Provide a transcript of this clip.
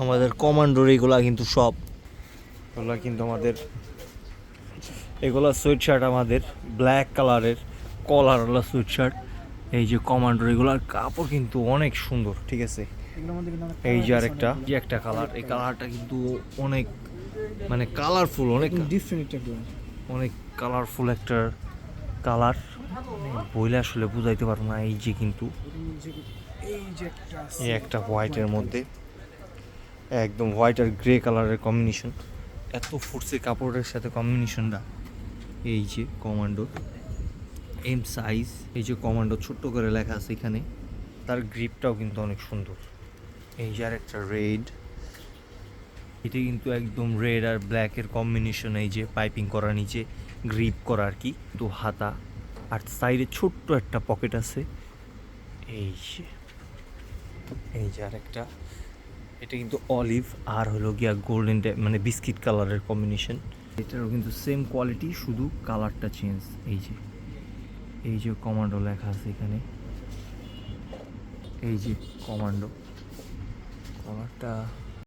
আমাদের কমান্ডোর এগুলা কিন্তু সব এগুলা কিন্তু আমাদের এগুলা সুইট শার্ট আমাদের ব্ল্যাক কালারের কলারওয়ালা সুইট শার্ট। এই যে কমান্ডোর এগুলার কাপড় কিন্তু অনেক সুন্দর, ঠিক আছে। এই যে আরেকটা যে একটা কালার, এই কালারটা কিন্তু অনেক মানে কালারফুল, অনেক ডিফারেন্ট একটা অনেক কালারফুল একটা কালার, বইলে আসলে বুঝাইতে পারবো না। এই যে কিন্তু এই একটা হোয়াইটের মধ্যে একদম হোয়াইট আর গ্রে কালারের কম্বিনেশন, এত ফুটছে কাপড়ের সাথে কম্বিনেশনটা। এই যে কমান্ডো এম সাইজ, এই যে কমান্ডো ছোট্ট করে লেখা আছে এখানে, তার গ্রিপটাও কিন্তু অনেক সুন্দর। এই যে আর একটা রেড, এটা কিন্তু একদম রেড আর ব্ল্যাকের কম্বিনেশন। এই যে পাইপিং করা, নিচে গ্রিপ করা আর কি, তো হাতা আর সাইডে ছোট্ট একটা পকেট আছে। এই যে এই যে আর একটা, এটা কিন্তু অলিভ আর হলো গিয়া গোল্ডেন মানে বিস্কিট কালারের কম্বিনেশন। এটারও কিন্তু সেম কোয়ালিটি, শুধু কালারটা চেঞ্জ। এই যে কমান্ডো লেখা আছে এখানে, এই যে কমান্ডো, কালারটা